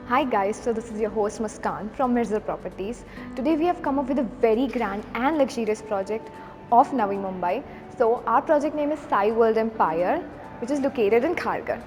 Hi guys, so this is your host Muskan from Mirza Properties. Today we have come up with a very grand and luxurious project of Navi Mumbai. So our project name is Sai World Empire, which is located in Kharghar.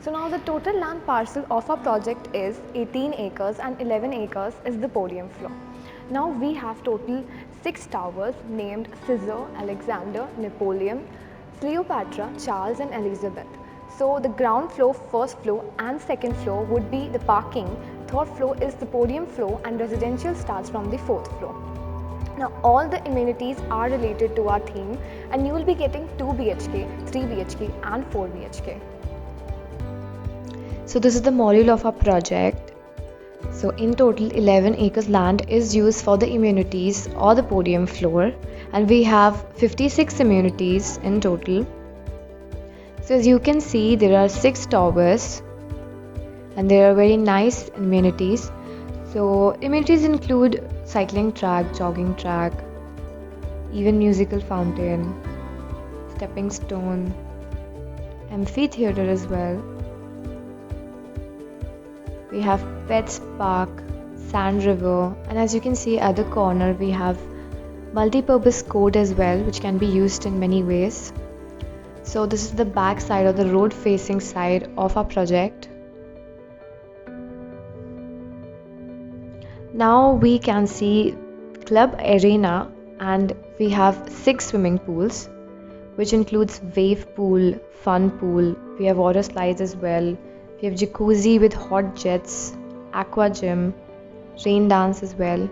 So now the total land parcel of our project is 18 acres and 11 acres is the podium floor. Now we have total 6 towers named Caesar, Alexander, Napoleon, Cleopatra, Charles and Elizabeth. So the ground floor, first floor and second floor would be the parking, third floor is the podium floor and residential starts from the fourth floor. Now all the amenities are related to our theme and you will be getting 2 BHK, 3 BHK and 4 BHK. So this is the module of our project. So in total 11 acres land is used for the amenities or the podium floor, and we have 56 amenities in total. So as you can see, there are 6 towers and there are very nice amenities. So amenities include cycling track, jogging track, even musical fountain, stepping stone, amphitheater as well. We have pets park, sand river, and as you can see at the corner we have multi-purpose court as well, which can be used in many ways. So this is the back side or the road facing side of our project. Now we can see club arena, and we have 6 swimming pools, which includes wave pool, fun pool, we have water slides as well, we have jacuzzi with hot jets, aqua gym, rain dance as well.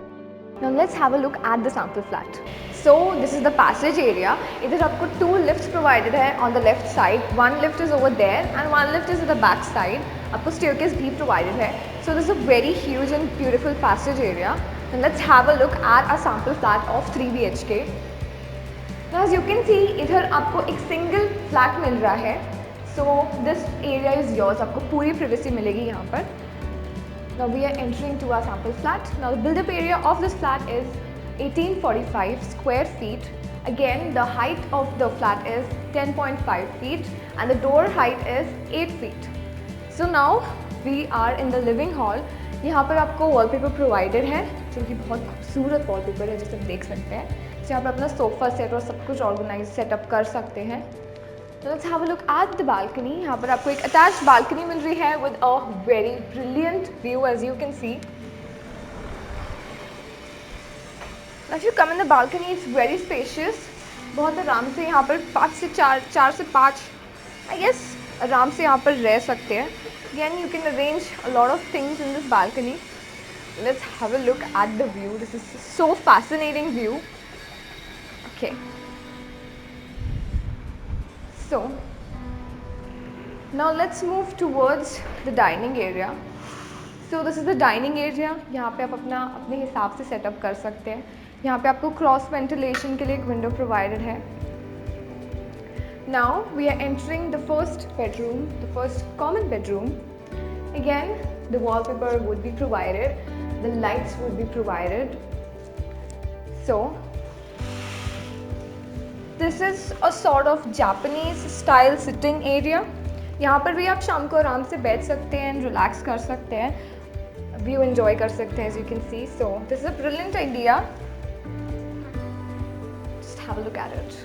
Now let's have a look at the sample flat. So this is the passage area. इधर आपको 2 lifts provided है on the left side. One lift is over there and one lift is at the back side. आपको staircase भी provided है. So this is a very huge and beautiful passage area. Now let's have a look at a sample flat of 3 BHK. Now as you can see, इधर आपको एक single flat मिल रहा है. So this area is yours. आपको पूरी privacy मिलेगी यहाँ पर. Now we are entering to our sample flat. Now the build-up area of this flat is 1845 square feet. Again, the height of the flat is 10.5 feet and the door height is 8 feet. So now we are in the living hall. यहाँ पर आपको wallpaper provided है, जो कि बहुत खूबसूरत wallpaper है, जैसे आप देख सकते हैं. So यहाँ पर अपना sofa set और सब कुछ organize setup कर सकते हैं. So let's have a look at the balcony. यहाँ पर आपको एक attached balcony मिल रही है with a very brilliant view as you can see. Now if you come in the balcony, it's very spacious. बहुत आराम से यहाँ पर 5 से 4 से 5 I guess आराम से यहाँ पर रह सकते हैं. Again, you can arrange a lot of things in this balcony. Let's have a look at the view. This is so fascinating view. Okay. So now let's move towards the dining area. So this is the dining area. यहाँ पे आप अपने हिसाब से setup कर सकते हैं. यहाँ पे आपको क्रॉस वेंटिलेशन के लिए एक विंडो प्रोवाइडेड है. Now we are entering the first bedroom, the first common bedroom. Again, the wallpaper would be provided, the lights would be provided. So this is a sort of Japanese style sitting area. यहाँ पर भी आप शाम को आराम से बैठ सकते हैं, रिलैक्स कर सकते हैं, व्यू एंजॉय कर सकते हैं as you can see. So this is a brilliant idea. Just have a look at it.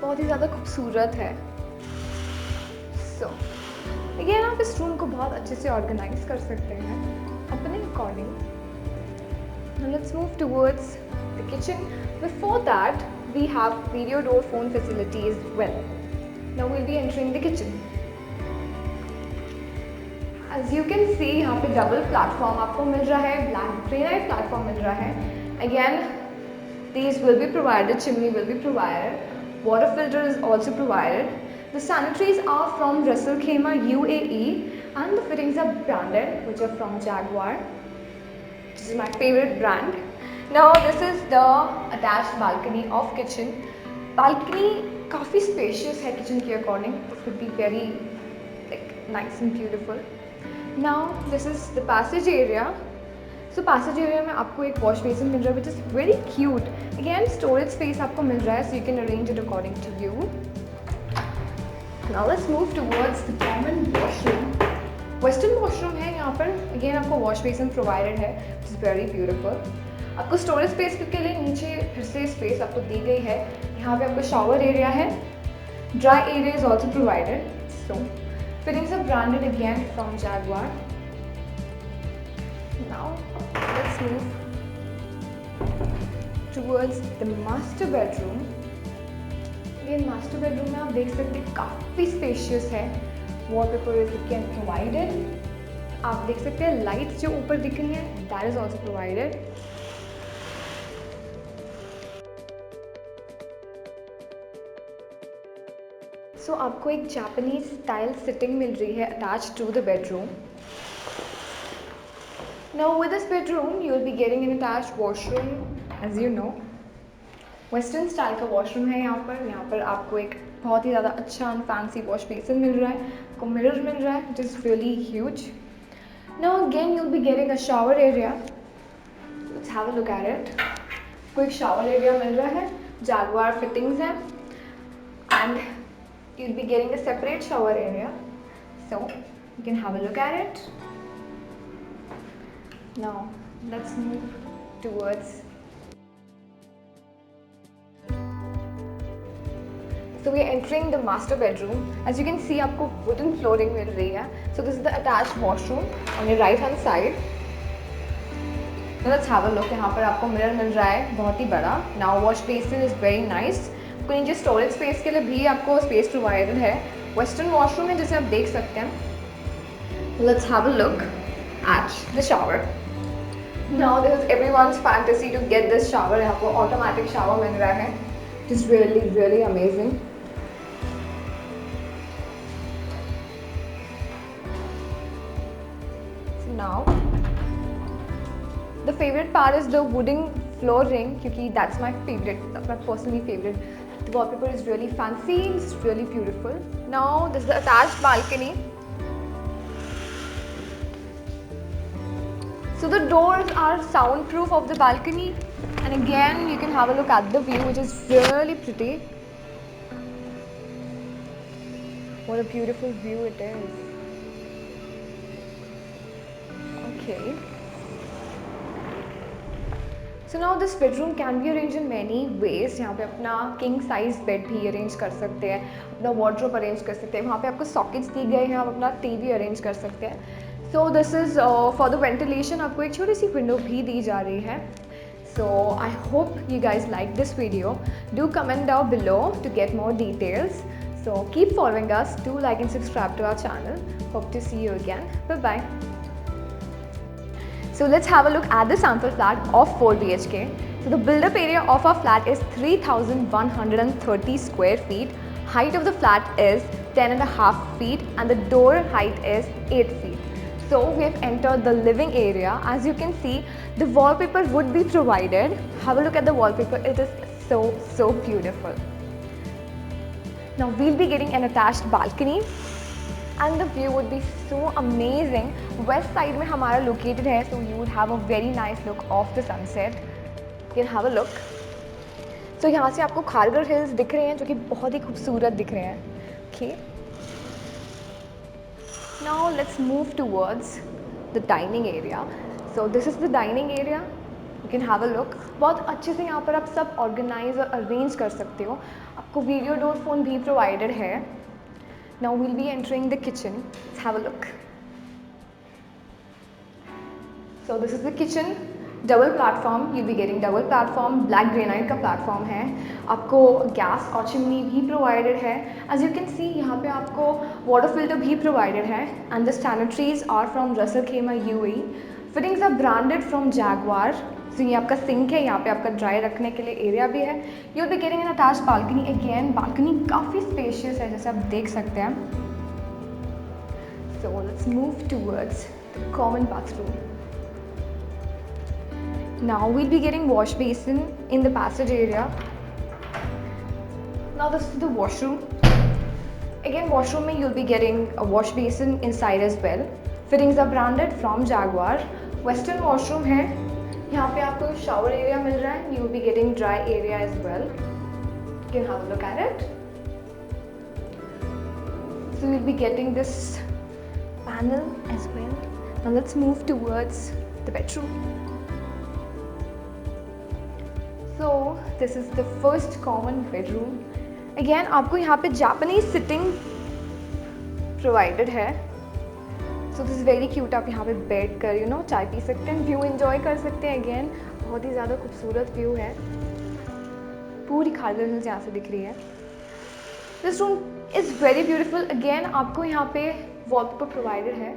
बहुत ही ज़्यादा खूबसूरत है. So again आप इस रूम को बहुत अच्छे से ऑर्गेनाइज कर सकते हैं अपने according. Now let's move towards the kitchen. Before that, we have video door phone facility as well. Now we'll be entering the kitchen. As you can see, यहाँ पे double platform आपको मिल रहा है, black granite platform मिल रहा है. Again, these will be provided, chimney will be provided, water filter is also provided. The sanitaries are from Russell Khema UAE and the fittings are branded, which are from Jaguar. This is my favorite brand. Now this is the attached balcony of kitchen. Balcony काफ़ी spacious है kitchen के according. It would be very nice and beautiful. Now this is the passage area. So passage area में आपको एक wash basin मिल रहा है, which is very cute. Again storage space आपको मिल रहा है, so you can arrange it according to you. Now let's move towards the common washroom. Western washroom है यहाँ पर। अगेन आपको वॉश बेसिन प्रोवाइडेड है, इट्स वेरी ब्यूटीफुल। आपको storage space के लिए नीचे फिर से स्पेस आपको दी गई है। यहाँ पे आपको शावर एरिया है, dry area is also provided. So fittings are branded again from Jaguar. Now let's move towards the master bedroom. Again master bedroom में आप देख सकते हैं काफ़ी स्पेशियस है। Wallpaper is again provided. आप देख सकते हैं लाइट्स जो ऊपर दिख रही हैं that is also provided. So आपको एक जापानीज स्टाइल सिटिंग मिल रही है attach to the bedroom. Now with this bedroom you will be getting an attached washroom as you know. Western style का वॉशरूम है यहाँ पर आपको एक बहुत ही ज़्यादा अच्छा एंड फैंसी वॉश बेसिन मिल रहा है, आपको मिरर मिल रहा है, it is really huge. Now again you will be getting a shower area, let's have a look at it. आपको एक शावर एरिया मिल रहा है, जैगुआर फिटिंग्स हैं and you will be getting a separate shower area, so you can have a look at it. Now let's move towards. So we are entering the master bedroom. As you can see, आपको wooden flooring मिल रही है. So this is the attached washroom on your right hand side. Now let's have a look. यहाँ पर आपको mirror मिल रहा है बहुत ही बड़ा. Now wash basin is very nice. आपको नीचे स्टोरेज स्पेस के लिए भी आपको स्पेस प्रोवाइडेड है. वेस्टर्न वॉशरूम है जैसे आप देख सकते हैं. Let's have a look at the shower. Now this is everyone's fantasy to get this shower. आपको automatic shower मिल रहा है. It is really amazing. Now the favorite part is the wooden flooring क्योंकि that's my personally favorite. The wallpaper is really fancy, it's really beautiful. Now this is the attached balcony. So the doors are soundproof of the balcony, and again you can have a look at the view, which is really pretty. What a beautiful view it is. Okay. So now this bedroom can be arranged in many ways. यहाँ पे अपना king size bed भी arrange कर सकते हैं, अपना wardrobe arrange कर सकते हैं, वहाँ पे आपको sockets दी गए हैं, आप अपना TV arrange कर सकते हैं. So this is for the ventilation. आपको एक छोटी सी window भी दी जा रही है. So I hope you guys like this video. Do comment down below to get more details. So keep following us. Do like and subscribe to our channel. Hope to see you again. Bye bye. So let's have a look at the sample flat of 4 BHK. So the build-up area of our flat is 3,130 square feet. Height of the flat is 10.5 feet and the door height is 8 feet. So we have entered the living area. As you can see, the wallpaper would be provided. Have a look at the wallpaper. It is so beautiful. Now we'll be getting an attached balcony. And the view would be so amazing. West side में हमारा located है, so you would have a very nice look of the sunset. You can have a look. So यहाँ से आपको Kharghar hills दिख रहे हैं जो कि बहुत ही खूबसूरत दिख रहे हैं. Okay. Now let's move towards the dining area. So this is the dining area. You can have a look. बहुत अच्छे से यहाँ पर आप सब organize और arrange कर सकते हो. आपको video door phone भी provided है. Now we'll be entering the kitchen. Let's have a look. So this is the kitchen. Double platform. You'll be getting double platform. Black granite का platform है. आपको gas और chimney भी provided है. As you can see, यहाँ पे आपको water filter भी provided है. And the sanitaries are from Russell Khema UAE. Fittings are branded from Jaguar. So ये आपका सिंक है, यहाँ पे आपका ड्राई रखने के लिए एरिया भी है. You'll be getting an attached balcony. Again, balcony काफ़ी spacious है जैसे आप देख सकते हैं. So let's move towards the common bathroom. Now we'll be getting wash basin in the passage area. Now this is the washroom. Again, washroom में you'll be getting a wash basin inside as well. Fittings are branded from Jaguar. Western washroom है. यहाँ पे आपको shower area मिल रहा है. You will be getting dry area as well. You can have a look at it. So you'll be getting this panel as well. Now let's move towards the bedroom. So this is the first common bedroom. Again आपको यहाँ पे Japanese sitting provided है. So this is very cute. आप यहाँ पे बैठ कर चाय पी सकते हैं, व्यू एंजॉय कर सकते हैं. अगेन बहुत ही ज़्यादा खूबसूरत व्यू है. पूरी खालसा हिल्स यहाँ से दिख रही है. This room is very beautiful. Again आपको यहाँ पे वॉलपेपर प्रोवाइडेड है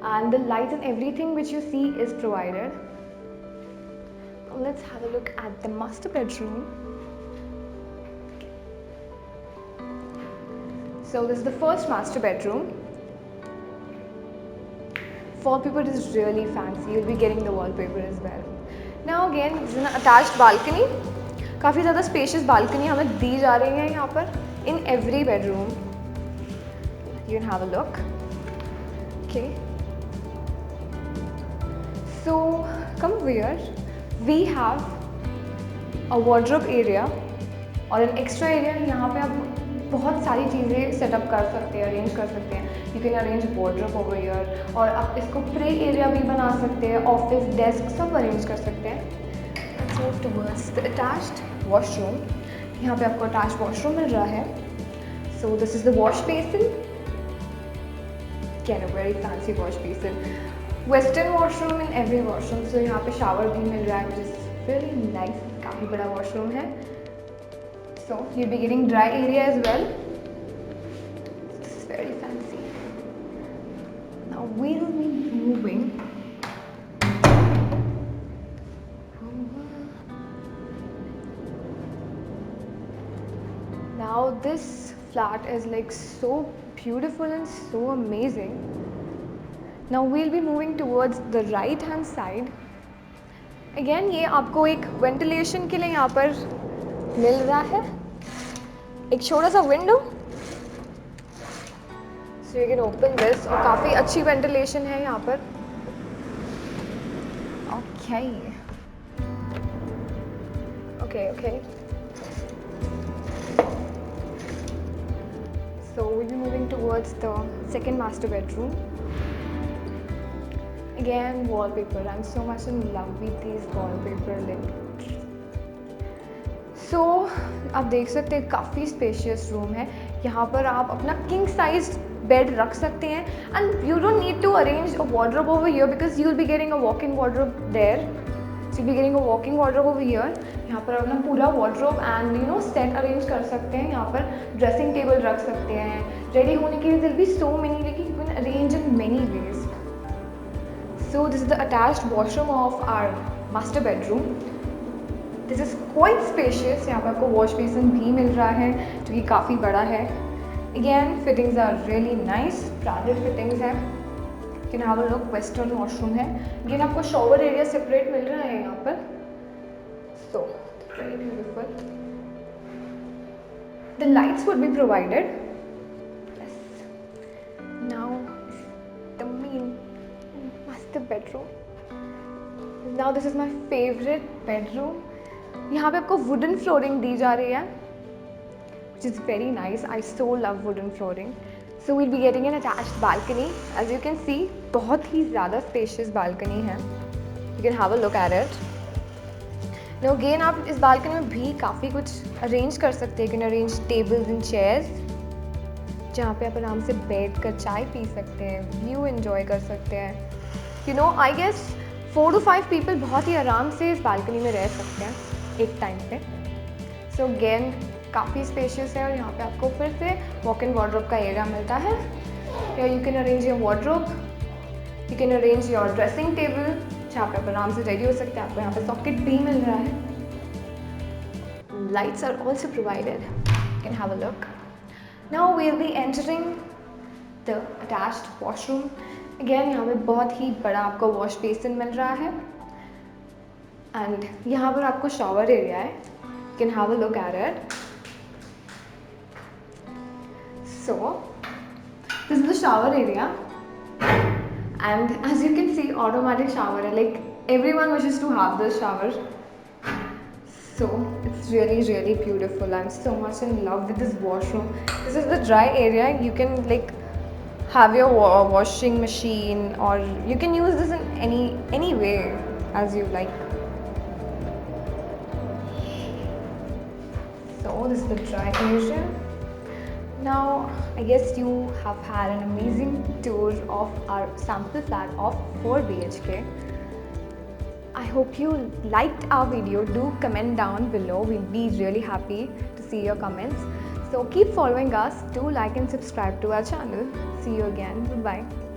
and the lights and everything which you see is provided. Let's have a look at the master bedroom. So this is the first master bedroom. Wallpaper is really fancy. You'll be getting the wallpaper as well. Now again this is an attached balcony. काफ़ी ज़्यादा spacious balcony हमें दी जा रही है यहाँ पर in every bedroom. You can have a look. Okay. So come here. We have a wardrobe area और an extra area. यहाँ पे आप बहुत सारी चीज़ें सेटअप कर सकते हैं, अरेंज कर सकते हैं. You can arrange wardrobe over here और आप इसको प्ले एरिया भी बना सकते हैं. ऑफिस डेस्क सब अरेंज कर सकते हैं. Let's move towards the attached washroom. यहाँ पे आपको attached washroom मिल रहा है. So this is the wash basin. Again a very fancy wash basin. Western washroom in every washroom. So यहाँ पे शावर भी मिल रहा है, which is really nice. काफ़ी बड़ा washroom है. So you'll be getting dry area as well. This is very fancy. Now we'll be moving. Now this flat is like so beautiful and so amazing. Now we'll be moving towards the right hand side. Again ये आपको एक ventilation के लिए यहाँ पर मिल रहा है. एक छोटा सा window. So you can open this और काफ़ी अच्छी ventilation है यहाँ पर. Okay. Okay. So we'll be moving towards the second master bedroom. Again wallpaper. I'm so much in love with these wallpaper. So आप देख सकते हैं काफ़ी स्पेशियस रूम है. यहाँ पर आप अपना किंग साइज बेड रख सकते हैं. And you don't need to arrange a wardrobe over here because you will be getting a walk in wardrobe there. So you be getting a walking wardrobe over here. यहाँ पर अपना पूरा wardrobe and set arrange कर सकते हैं. यहाँ पर dressing table रख सकते हैं. रेडी होने के लिए दिल बी सो मेनी, लेकिन you can arrange in many ways. So this is the attached washroom of our master bedroom. This is quite spacious. यहाँ पर आपको wash basin भी मिल रहा है जो कि काफ़ी बड़ा है. Again fittings are really nice. Branded fittings है. You can have a look. Western washroom है. Again आपको shower area separate मिल रहा है यहाँ पर. So very beautiful. The lights would be provided. Yes. Now the main master bedroom. Now this is my favorite bedroom. यहाँ पे आपको wooden flooring दी जा रही है, which is very nice. I so love wooden flooring. So we'll be getting an attached balcony. As you can see, बहुत ही ज़्यादा spacious balcony है. You can have a look at it. Now again आप इस balcony में भी काफ़ी कुछ arrange कर सकते हैं. You can arrange tables and chairs, जहाँ पे आप आराम से बैठ कर चाय पी सकते हैं, व्यू एंजॉय कर सकते हैं. I guess 4 to 5 people बहुत ही आराम से इस बालकनी में रह सकते हैं एक टाइम पे. सो अगेन काफ़ी स्पेशियस है और यहाँ पे आपको फिर से वॉक इन वार्डरोब का एरिया मिलता है. You can arrange your wardrobe, you can arrange your dressing table जहाँ पे आप आराम से रेडी हो सकते हैं. आपको यहाँ पे सॉकेट भी मिल रहा है. Lights are also provided. You can have a look. Now we will be entering the attached washroom. Again यहाँ पे बहुत ही बड़ा आपको वॉश बेसिन मिल रहा है एंड यहाँ पर आपको शॉवर एरिया है. You can have a look at it. So this is the shower area and as you can see automatic shower है. Like everyone wishes to have this shower. So it's really beautiful. I'm so much in love with this washroom. This is the dry area. You can like have your washing machine, or you can use this in any way as you like. So this is the dry area. Now I guess you have had an amazing tour of our sample flat of 4 BHK. I hope you liked our video. Do comment down below. We'll be really happy to see your comments. So keep following us. Do like and subscribe to our channel. See you again. Bye bye.